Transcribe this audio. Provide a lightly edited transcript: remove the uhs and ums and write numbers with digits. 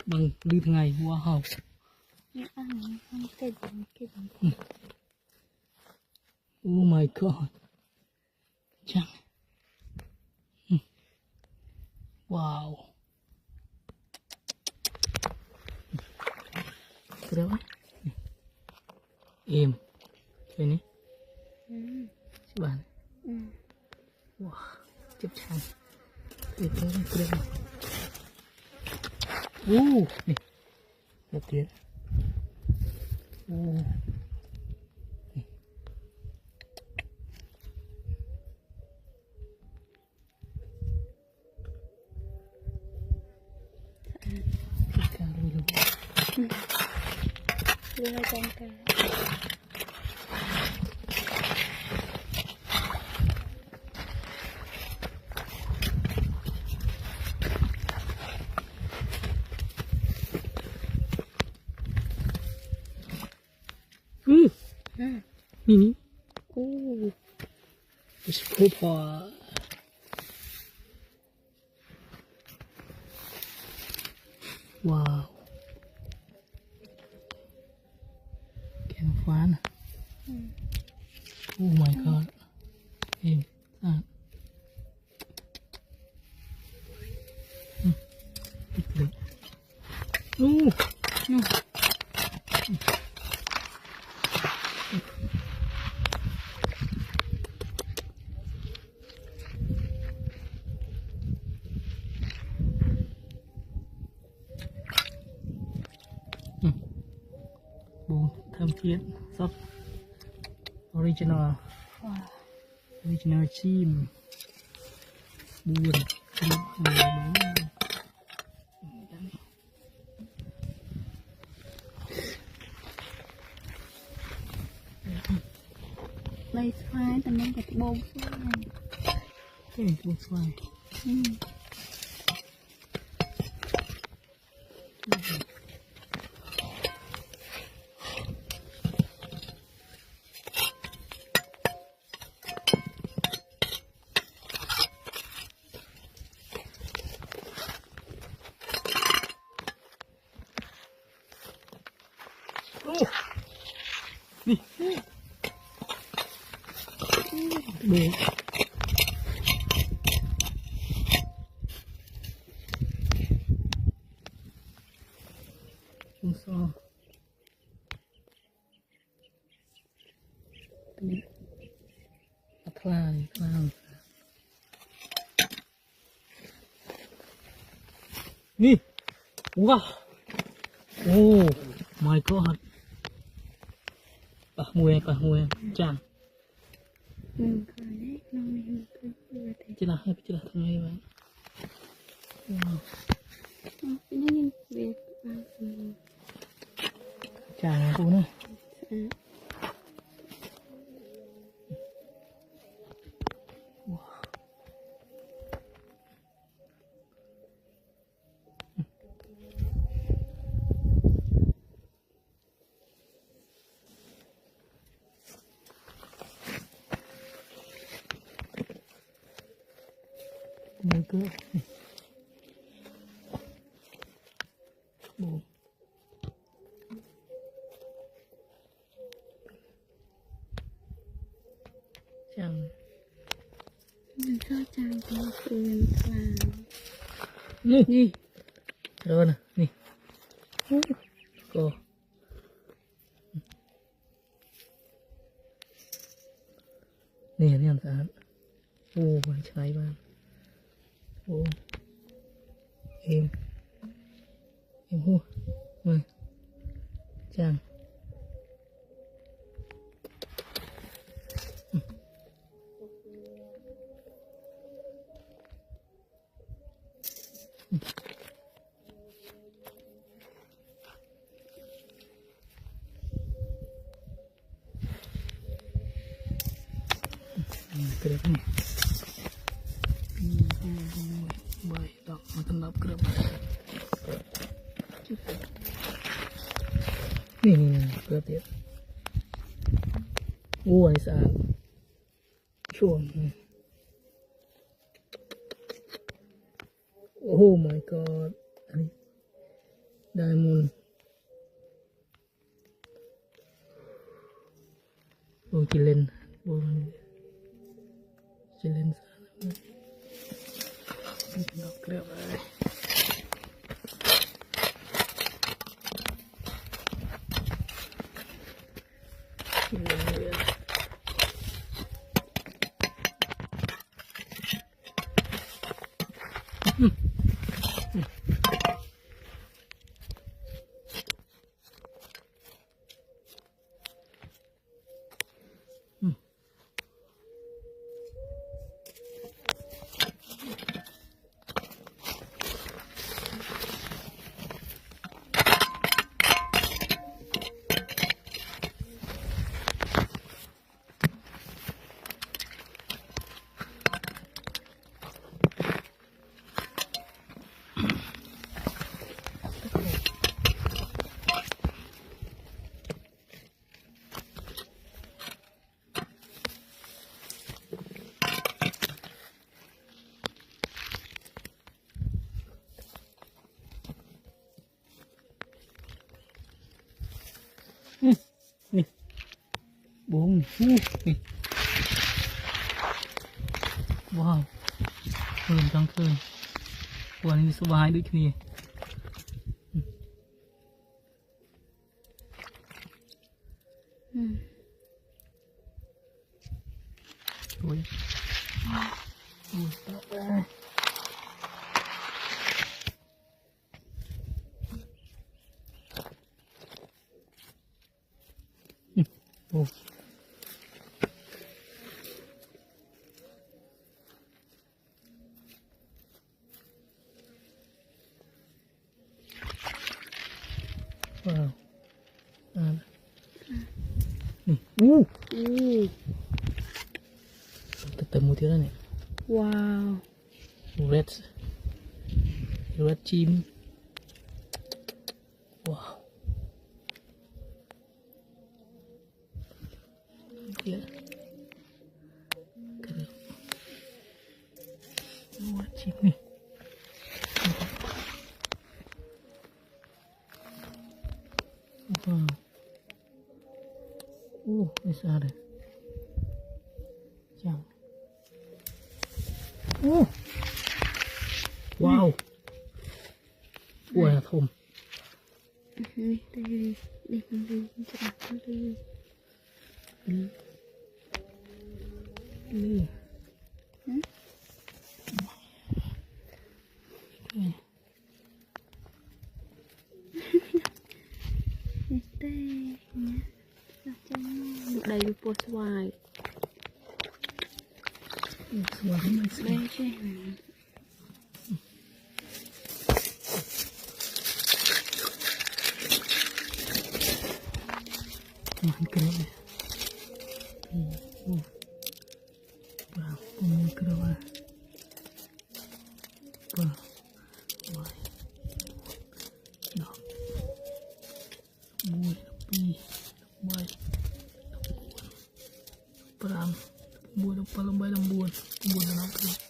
bằng lưu thường ngày wow oh my god chẳng wow cái đó em cái này các bạn wow chụp chẳng cái đó nè một tiếng đưa con cá Mini it's proper wow can fun oh my god em sao bùn thơm thiết sắp original chim buồn lấy xoài tầm nên cái bông xoài cái này bông xoài đi bê không sao Atlanนี่ว้าoh my godปะมวยจังจะละให้ไปจะละทำไงวะจังกูนะมือก็บูจังมันก็จางตัวคืนกลาง นี่เดินนะนี่ก็นี่อันสะอาดโอ้มันใช้บ้างโอ้เอ็มหัวมาจังเกลือนี่ใบดอกมันต้องรับเกลือนี่เกลือเตี้ยโอ้ยสะอาดช่วงโอ้ my god อันนี้ diamond bông chỉ lên bông chỉ lên nó kêu vậy nè bốn nè wow thơm trắng thơm quả này số 2 đứa kia rồi stop đây oh wow nih ketemu dia nih Wow. red chim wow dia keren red chim nih wow besar jangan wow wow thơm đây mình chặt đi đây bột xoài đây chứ makan kerap wow pun kerap wow why no mui pi why perang buat apa lembai lembuan buat anak kerap